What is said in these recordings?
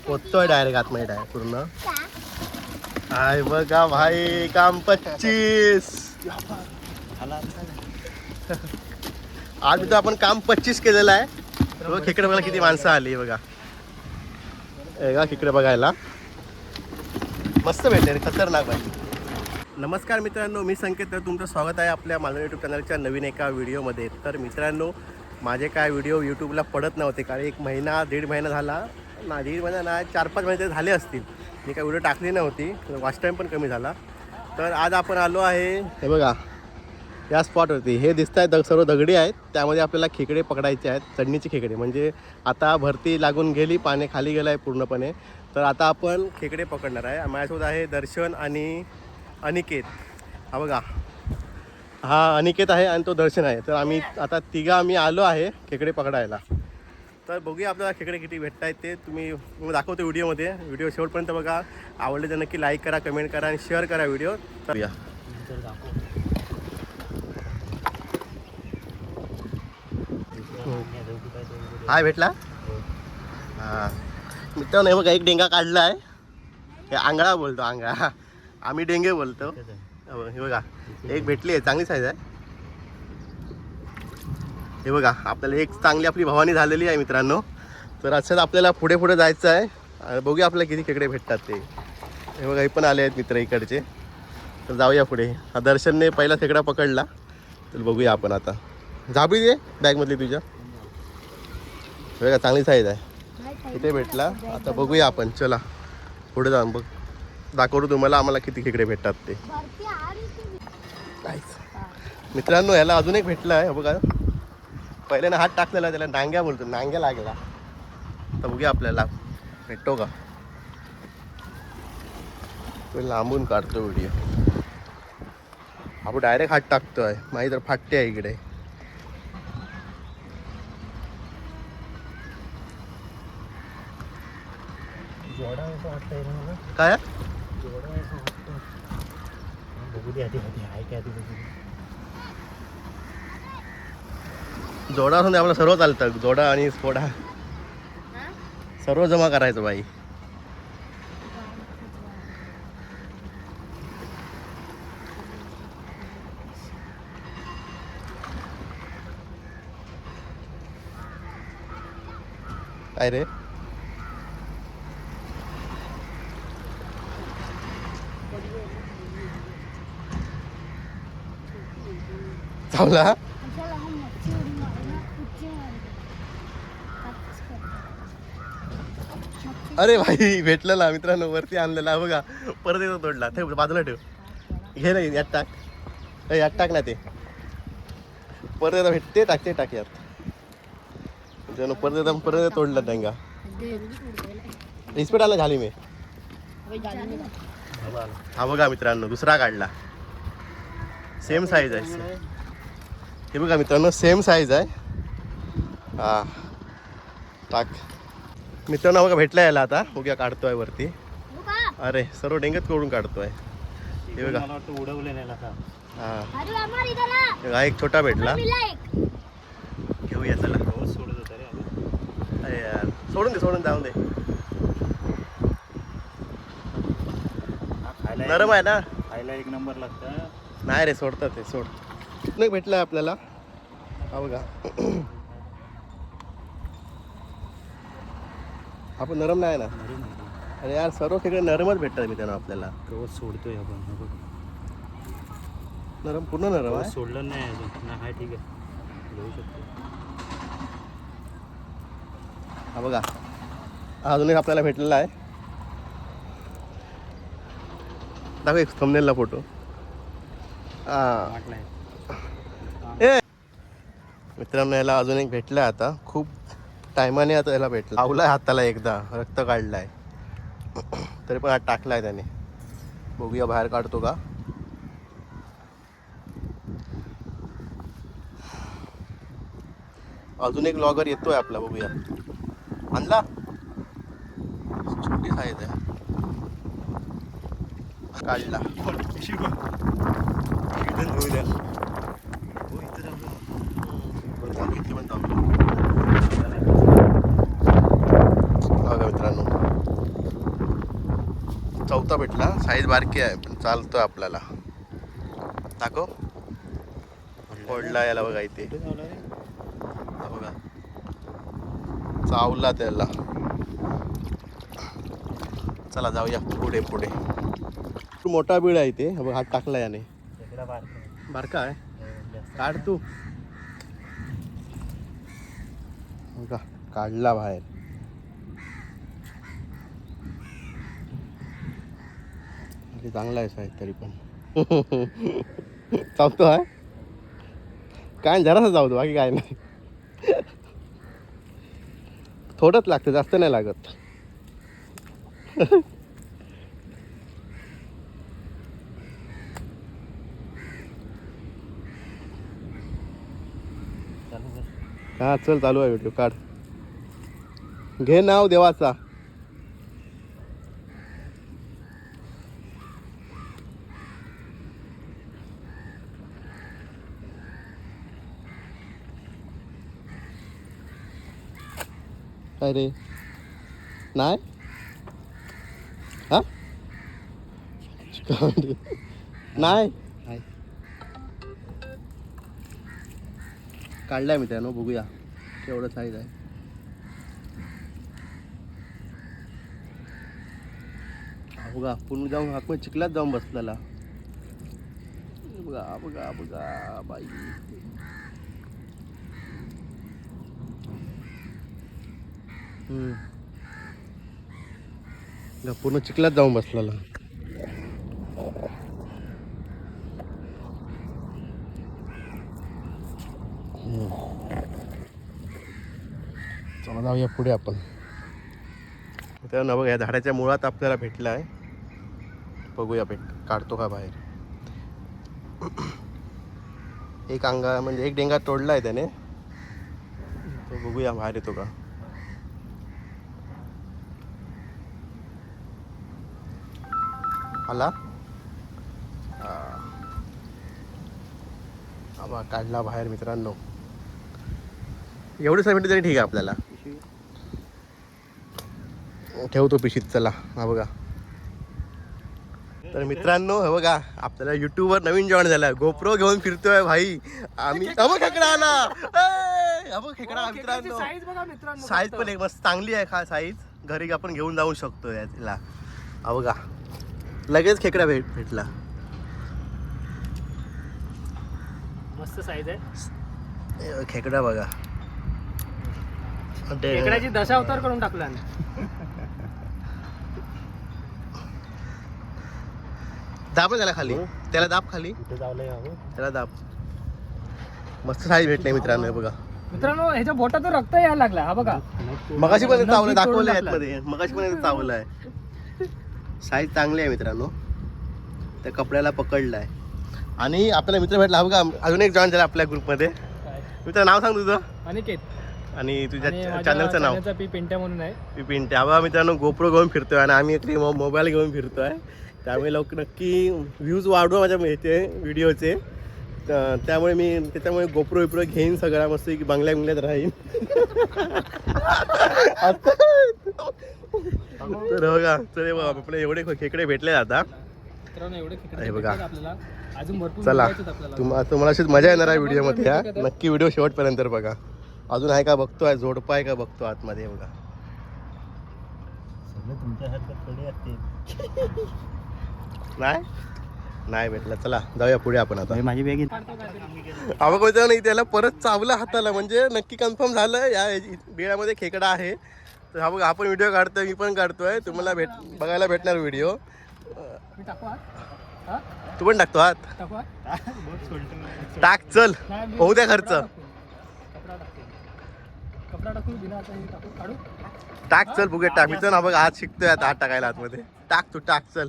पोचतोय direct आतमध्ये direct पूर्ण. हाय बघा भाई काम 25. आज इथं आपण काम 25 केलेलं आहे. बघा खेकडे बघा किती माणसं आली बघा. बघा खेकडे बघायला मस्त भेटले खतरनाक भाई. नमस्कार मित्रांनो, मी संकेत. तर तुमचं स्वागत आहे आपल्या माझ्या यूट्यूब चॅनलच्या नवीन एका व्हिडिओमध्ये. तर मित्रांनो, माझे काय व्हिडिओ यूट्यूबला पडत नव्हते कारण एक महिना दीड महिना झाला ना, दीड महिना नाही 4-5 महिने झाले असतील मी काय व्हिडिओ टाकली नव्हती. वॉच टाईम पण कमी झाला. तर आज आपण आलो आहे हे बघा या स्पॉटवरती. हे दिसत आहेत सर्व दगडी आहेत, त्यामध्ये आपल्याला खेकडे पकडायचे आहेत. चढणीचे खेकडे म्हणजे आता भरती लागून गेली, पाणी खाली गेलं आहे पूर्णपणे. तर आता आपण खेकडे पकडणार आहे. माझ्यासोबत आहे दर्शन आणि अनिकेत. हा बघा, हा अनिकेत आहे आणि तो दर्शन आहे. तर आम्ही आता आम्ही आलो आहे खेकडे पकडायला. तर बघूया आपल्याला खेकडे किती भेटत आहेत ते तुम्ही दाखवतो व्हिडिओमध्ये. व्हिडिओ शेवटपर्यंत बघा. आवडले तर नक्की लाईक करा, कमेंट करा आणि शेअर करा व्हिडिओ. तर या हाय भेटला. हां मित्रांनो, हे बघा एक डेंगा काढला आहे. हे आंगळा बोलतो, आंगळा. आम्ही डेंगे बोलतो. हे बघा एक भेटली आहे, चांगली साईज आहे. हे बघा आपल्याला एक चांगली आपली भवानी झालेली आहे मित्रांनो. तर असंच आपल्याला पुढे पुढे जायचं आहे. बघूया आपल्याला किती खेकडे भेटतात ते. हे बघा हे पण आले आहेत मित्र इकडचे. तर जाऊया पुढे. हा दर्शनने पहिला खेकडा पकडला. तर बघूया आपण आता. झाबी दे बॅगमधली तुझ्या. बघा चांगली साईज आहे. इथे भेटला. आता बघूया आपण. चला पुढे जाऊन बघ दाखवतो तुम्हाला आम्हाला किती खेकडे भेटतात ते. मित्रांनो, ह्याला अजून एक भेटला आहे. बघा पहिल्याने हात टाकलेला, त्याला नांग्या बोलतो, नांग्या लागला. तर बघूया आपल्याला भेटतो का. तो लांबून काढतो व्हिडिओ. आपण डायरेक्ट हात टाकतोय, माही तर फाटते आहे इकडे. काय जोडा असून आपलं सर्व चालतं. जोडा आणि स्फोडा सर्व जमा करायचं बाई. काय रे चावला. अरे भाई भेटलेला मित्रांनो, वरती आणलेला. बघा परत येतो तोडला. ठेव बाजूला ठेव. घे नाही यात टाक. यात टाक ना ते. परत येता भेटते टाकते टाक यात. परत येता परत तोडला डेंगा. इस्पेट आला झाली मी. हा बघा मित्रांनो दुसरा काढला. सेम साईज आहे. हे बघा मित्रांनो सेम साईज आहे. हा टाक मित्रांनो. बघा भेटला याला. आता बघूया काढतोय वरती. अरे सर्व डेंगत करून काढतोय. हे बघा हा एक छोटा भेटला. घेऊया चला. अरे यार सोडून जाऊन दे. नरम आहे ना, खायला एक नंबर लागतं. नाही रे सोडतात ते. सोड नाही भेटला आपल्याला. हा बघा आपण नरम नाही ना. अरे यार सर्व खेकडे नरमच भेटतात मित्रांनो आपल्याला. कवच सोडतोय आपण. नरम पूर्ण नरम आहे. सोडलं नाही अजून. नाही ठीक आहे, घेऊ शकतो. हा बघा अजून एक आपल्याला भेटलेला आहे. दाखव एक थंबनेलला फोटो. ए मित्रांनो याला अजून एक भेटला. आता खूप टायमाने आता याला भेटला. लावलाय हाताला एकदा, रक्त काढलाय. तरी पण हात टाकलाय त्याने. बघूया बाहेर काढतो का. अजून एक लॉगर येतोय आपला. बघूया. आणला. छोटी साईज आहे. काढला. मित्रांनो. चौथा भेटला. साईज बारकी आहे पण चालतोय आपल्याला. दाखव. पडला याला बघा इथे. हा बघा चावला त्याला. चला जाऊया पुढे पुढे. मोठा बीळ आहे इथे. बघ हात टाकला याने. बारका आहे. काढ तू. बघा काढला बाहेर. चांगला आहे साहेब तरी पण. चावतो आहे काय जरासा चावतो बाकी काय नाही. थोडंच लागतं जास्त नाही लागत. हा चल चालू आहे व्हिडिओ. काढ. घे नाव देवाचा. काय रे नाही हा नाही काढलाय मी त्यानं. बघूया केवढं साईज आहे. बघा पूर्ण जाऊन हाकून चिखलात जाऊन बसलेला. बघा बघा बघा बाई. पूर्ण चिखलात जाऊन बसलेला. चला जाऊया पुढे आपण. त्यानं बघा या झाडाच्या मुळात आपल्याला भेटला आहे. बघूया काढतो का बाहेर. एक अंगा म्हणजे एक डेंगा तोडला आहे त्याने. तो बघूया बाहेर येतो का. आला. आबा काढला बाहेर मित्रांनो. एवढी मिनिट तरी ठीक आहे आपल्याला. ठेवतो पिशीत. चला हा बघा. तर मित्रांनो हे बघा आपल्याला युट्यूबवर नवीन जॉईन झाला. गोप्रो घेऊन फिरतोय भाई आम्ही. खेकडा आला. खेकडा मित्रांनो. साईज पण एक मस्त चांगली आहे. का साईज घरी आपण घेऊन जाऊ शकतो याला. हा बघा लगेच खेकडा भेटला. मस्त साईज आहे. खेकडा बघा. खेकड्याची दशावतार करून टाकला. दाब त्याला खाली. त्याला दाब खाली. त्याला दाब. मस्त साईज भेटले मित्रांनो. बघा मित्रांनो ह्याच्या बोटातून रक्त यायला लागला. हा बघा मगाशी पण चावलं. दाखवलं यामध्ये. मगाशी पण चावलं आहे. साईज चांगली आहे मित्रांनो. त्या कपड्याला पकडलाय. आणि आपल्याला मित्र भेटला. बघा अजून एक जॉईन झाला आपल्या ग्रुपमध्ये. मित्र नाव सांग तुझं. अनिकेत. आणि तुझ्या चॅनलचं नाव. पी पिंट्या म्हणून आहे. पी पिंट्या. बघा मित्रांनो गोप्रो घेऊन फिरतोय आणि आम्ही इकडे मोबाईल घेऊन फिरतोय. त्यामुळे लोक नक्की व्ह्यूज वाढवा माझ्या इथे व्हिडिओचे. त्याच्यामुळे गोप्रो विप्रो घेईन सगळा मस्त की बंगल्यात राहीन. तर बघा तर आपले एवढे खेकडे भेटले आता. हे बघा चला. तुम्हाला अशीच मजा येणार आहे व्हिडिओमध्ये. या नक्की व्हिडिओ शेवटपर्यंत बघा. अजून आहे का बघतोय. जोडपा आहे का बघतो आतमध्ये. बघा नाही भेटला. चला जाऊया पुढे आपण आता. माझी बॅग अवघड नाही. त्याला परत चावलं हाताला म्हणजे नक्की कन्फर्म झालं या बिळामध्ये खेकडा आहे. तर हा बघा आपण व्हिडिओ काढतोय. मी पण काढतोय. तुम्हाला बघायला भेटणार व्हिडिओ. तू पण टाकतो हात. टाक चल. होऊ द्या खर्च. टाक चल. बुगे टाक. मी तर ना बघा हात शिकतोय आता. हात टाकायला आतमध्ये. टाक तू. टाक चल.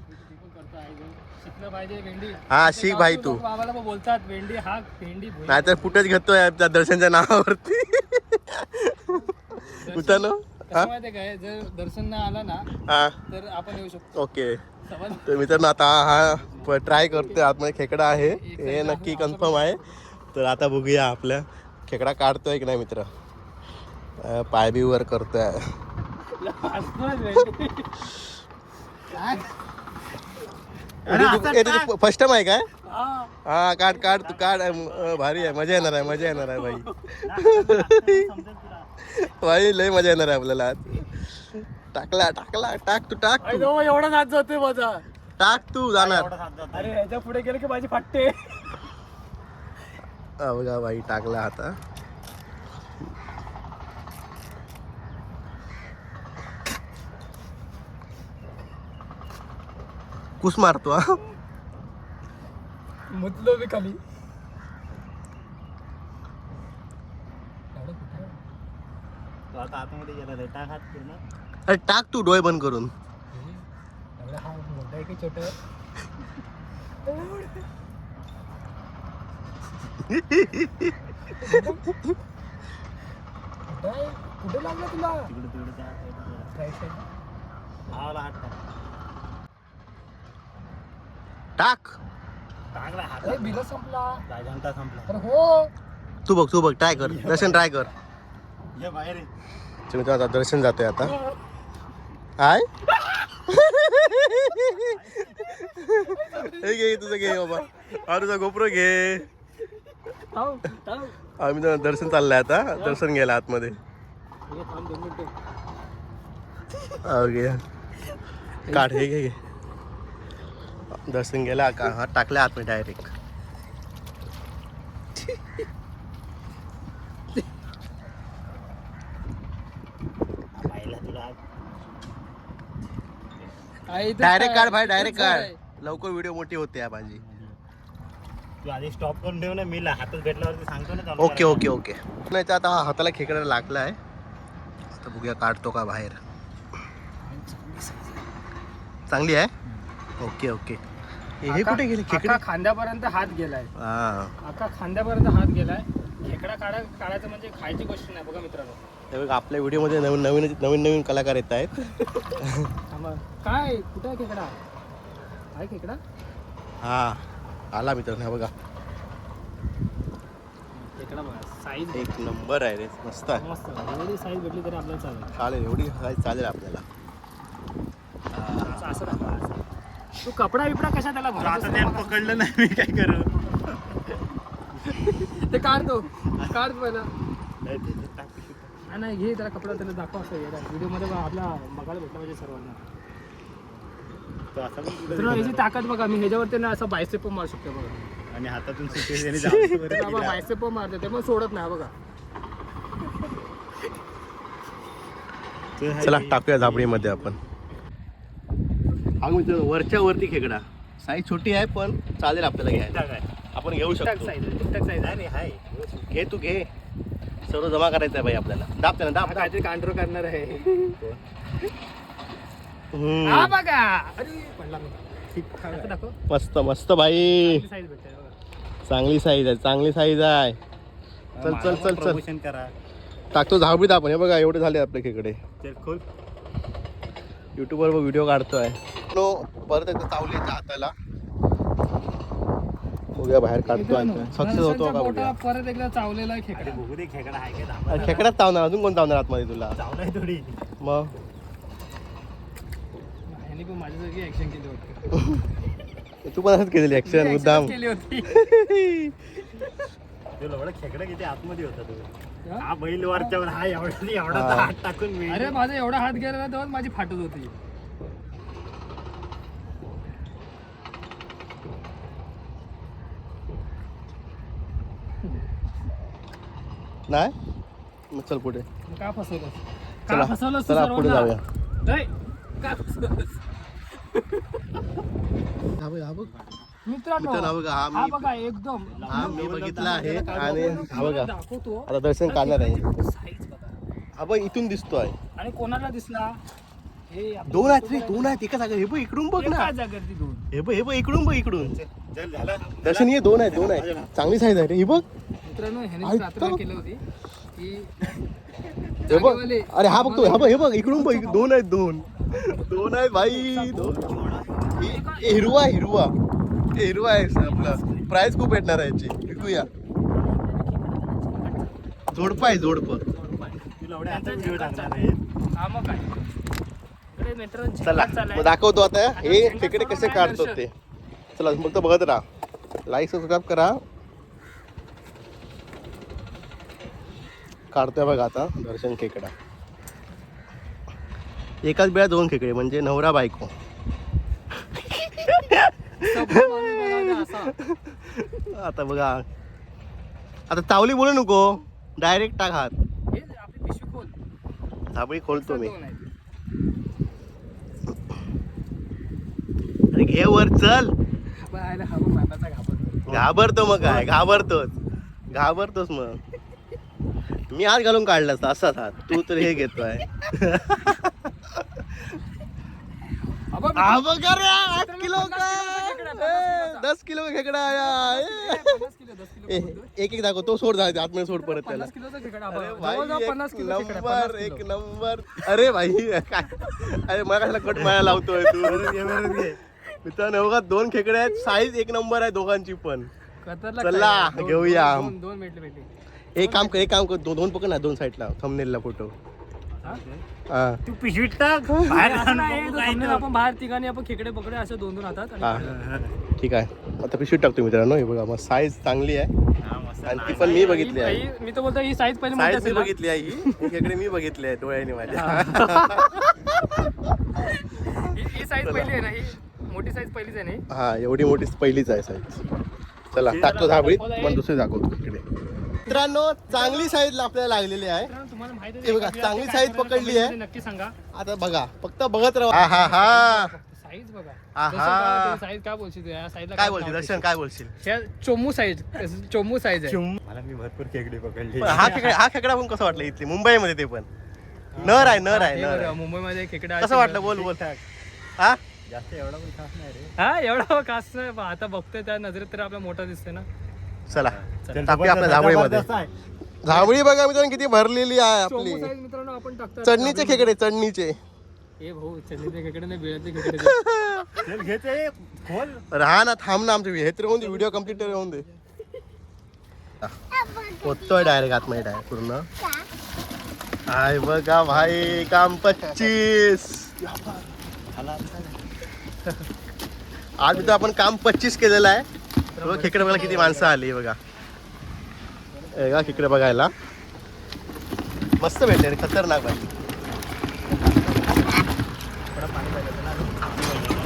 हा शिक भाई तू. बोलतात भेंडी हा भेंडी. नाहीतर फुटेज घेतोय दर्शनच्या नावावरती. काय जर दर्शन ना आला ना हा तर आपण येऊ शकतो. ओके. तर मित्रांनो आता हा ट्राय करतोय. आतमध्ये खेकडा आहे हे नक्की कन्फर्म आहे. तर आता बघूया आपल्या खेकडा काढतोय की नाही मित्र. पाय बी वर करतोय. फर्स्ट टाइम आहे काय? हा काढ काढ तू काढ. भारी आहे, मजा येणार आहे, मजा येणार आहे भाई. भाई लय मजा येणार आहे आपल्याला आज. टाकला टाकला टाक तू टाक तू एवढा नाच जातोय माझा. टाक तू जाणार. अरे ह्याच्या पुढे गेलं की माझी फाटते. बघा भाई टाकला आता. कुस मारतो हा. मुतलो मी खाली. आता आतमध्ये गेला रे, टाक हात पूर्ण. अरे टाक तू डोळे बंद करून. हा मोठा आहे की छोटा आहे? कुठे लागला तुला? तिकडे तिकडे त्या side ला. Right side. हा वाला हात टाक. टाक टाकला हात. अरे बिल संपला. घंटा संपला. अरे हो. तू बघ ट्राय कर. दर्शन ट्राय कर. ये बाहेर आहे. तुम्ही आता दर्शन जातोय आता. हाय हे घे तुझं घे बाबा. हा तुझा गोप्रो घे. आम्ही तर दर्शन चाललंय आता. दर्शन घ्यायला आतमध्ये. घे काढ. हे घे दर्शन गेला का. हा टाकल्या आतमध्ये डायरेक्ट. पाहिला तुला हात. डायरेक्ट काढ भाई, डायरेक्ट काढ. लवकर व्हिडिओ मोठी होते या माझी. तू आधी स्टॉप करून ठेव ना. मी हातात भेटल्यावरती सांगतो ना चालू ओके ओके ओके. नाही तर आता हा हाताला खेकड्याला लागला आहे. आता बघूया काढतो का बाहेर. चांगली आहे. Okay okay. हे कुठे गेले खेकडे? अख्खा खांद्यापर्यंत हात गेलाय. अख्खा खांद्यापर्यंत हात गेलाय. खेकडा काढायचं म्हणजे खायची गोष्ट नाही बघा मित्रांनो. हे बघा आपल्या व्हिडिओमध्ये नवीन कलाकार येत आहेत. काय कुठे आहे खेकडा? आहे खेकडा? हा आला मित्रांनो. हा बघा खेकडा बघा. साईज एक नंबर आहे रे. मस्त आहे. मस्त. एवढी साईज भेटली तरी आपल्याला चालेल. चालेल एवढी साईज चालेल आपल्याला. असं दाखवा. तू कपडा बिपडा कशा त्याला आता त्याला पकडलं नाही मी काय करू. ते काढतो पहिला. नाही, ते टाक. नाही घे त्याला कपडा त्याला दाखव. असं व्हिडिओ मध्ये आपला बघायला भेटलं पाहिजे सर्वांना. तो असा पण पुढे तर याची ताकद बघा. मी ह्याच्यावरती ना असं बायसेप मारू शकतो बघा. आणि हातातून सुटे बायसेप मारते ते पण सोडत नाही बघा. चला टाकूया झापडीमध्ये आपण. हा मित्र वरच्या वरती खेकडा. साईज छोटी आहे पण चालेल आपल्याला घ्यायला. आपण घेऊ शकतो. घे तू घे. सर्व जमा करायचं आहे भाई आपल्याला. दाब त्याला दाब. काहीतरी कांट्रो करणार आहे. हा बघा. अरे पडला मी. दाखव. मस्त मस्त भाई. साईज भेटते बघा. चांगली साईज आहे, चांगली साईज आहे. चल चल चल चल. प्रमोशन करा. टाकतो झापडीत आपण. हे बघा एवढे झाले आपल्या खेकडे. चल खोल. युट्यूबवर व्हिडिओ काढतोय. परत एकदा चावलीच्या हाताला. बघूया बाहेर काढतोय. सक्सेस होतो का बघूया. परत एकदा चावलेला खेकडा. बघू दे खेकडा आहे का. खेकड्यात चावणार. अजून कोण चावणार आतमध्ये तुला? चावलाय थोडी. मग ह्याने पण माझ्यासारखी ऍक्शन केली होती. तू पण असंच केलेली ऍक्शन मुद्दाम. केली होती. तुला एवढा खेकडा किती आतमध्ये होता तू. हा बैल वरच्यावर. हा एवढा हात टाकून मी. अरे माझा एवढा हात गेला ना तेव्हा माझी फाटत होती. नाही मग चल पुढे. का फसवलं? चला, का फसवलं चला पुढे जाऊया. का फसवलंस? मित्रांनो मित्रांनो, बघा, हा हा मी- बघा एकदम हा मी बघितला आहे. आणि हा बघा दाखवतो. आता दर्शन काढणार आहे. साईज बघा. हा बघ इथून दिसतोय. आणि कोणाला दिसला? हे आपण दोन आहेत रे, दोन आहेत एका जागा. हे बघ इकडून बघ ना. एका जागेवरती दोन. हे बघ इकडून बघ इकडून. चल झालं. दर्शन हे दोन आहेत. चांगली साईज आहे रे. ही बघ. मित्रांनो ह्याने आई, रात्र तर- केली होती की हे बघ. जागेवाले- अरे हा बघतो. हे बघ दोन आहेत. दोन आहेत भाई. दोन. हिरवा हिरवा आहे आपला. प्राइस खूप भेटणार आहे याची. विकूया. जोडपं आहे. तुला एवढ्या आता व्हिडिओ टाकणार आहे. हा मग काय इकडे मित्रांनो चला मग दाखवतो आता हे खेकडे कसे काढतो ते. चला फक्त बघत राहा, लाईक सबस्क्राईब करा. काढतोय बघा आता दर्शन खेकडा. एकाच वेळा 2 खेकडे म्हणजे नवरा बायको. आता बघा, आता तावली बोलू नको, डायरेक्ट टाक हात. हे आपली पिशवी खोल. झाबळी खोलतो मी. दोन आहेत. अरे घे वर चल. बाहेर हा बघ बाबाचा घाबरतो. घाबरतो मग काय, घाबरतोच मग. मी हात घालून काढला असता असाच हात, तू तर हे घेतोय. अबा, 8 किलो का 10 किलो खेकडा आया. 50 किलो 10 किलो बोलतोय. एक दाखव, तो सोड जायचं आतमध्ये, सोड परत त्याला. 50 किलोचा खेकडा अरे अबा. भाई, जवळजवळ 50 एक किलो खेकडा, नंबर 50 एक किलो. नंबर. अरे भाई काय, अरे मला कशाला कट माया लावतोय तू. मित्रांनो बघा 2 खेकडे आहेत, साईज एक नंबर आहे दोघांची पण. कतरला चला, काय? घेऊया. दोन भेटले. एक काम कर, दोन पकड ना, 2 साईडला थंबनेलला फोटो. हा? हा तू पिशवीत टाक बाहेर असं आणून नाही, बघू तो काय thumbnail तो. आपण बाहेर तिघांनी आपण खेकडे पकडे असे 2-2 हातात आणि हा ठीक आहे. आता पिशवीत टाकतो मित्रांनो. हे बघा मग साईज चांगली आहे हा, मस्त आणि ती नाच. पण मी बघितली आहे. मी तर बोलतो ही साईज पहिली मोठी साईज मी असेल ना. बघितली आहे, ही खेकडे मी बघितले आहे डोळ्याने माझ्या. ही साईज पहिली आहे ना, ही मोठी साईज पहिलीच आहे नाही. हा एवढी मोठी पहिलीच आहे साईज. चला टाकतो झाबळीत, पण दुसरी दाखवतो इकडे. मित्रांनो चांगली साईज आपल्याला लागलेली आहे. मित्रांनो, तुम्हाला माहिती हे बघा, चांगली size पकडली आहे. नक्की सांगा. आता बघा, फक्त बघत राहा. हा हा साईज बघा. आहा. साईज काय बोलशील तू? या साईजला काय बोलशील दर्शन, काय बोलशील? ह्या चोमू साईज आहे. मला मी भरपूर खेकडी पकडली. पण हा खेकडा पण कसं वाटलं इथली मुंबईमध्ये, ते पण नर आहे. हे बघा, मुंबईमध्ये खेकडा कसं वाटलं बोल. हा जास्त एवढा पण खास नाही रे. हा एवढा खास नाही. बा, आता बघतोय त्या नजरेत तर आपला मोठा दिसतोय ना. चला चल, टाकूया आपल्या झाबळीमध्ये. जबरदस्त आहे. झाबळी बघा मित्रांनो किती भरलेली आहे आपली. चोमू साईज मित्रांनो आपण टाकतो. चढणीचे खेकडे, चढणीचे. ए भाऊ, चढणीचे खेकडे नाही, बिळाचे खेकडे. चल, घे ते, खोल. राहा ना, थांब ना, आमचे हे तर होऊन दे, व्हिडिओ कम्प्लीट होऊन दे. पोचतोय डायरेक्ट आतमध्ये, डायरेक्ट पूर्ण. हाय बघा भाई, काम 25. आज मित्र आपण काम 25 केलेलं आहे. बघा खेकडे बघा किती माणसं आली बघा. बघा खेकडे बघायला मस्त भेटले रे, खतरनाक भाई.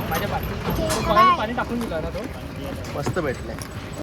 माझ्या पाणी टाकून दिला ना तो. मस्त भेटले.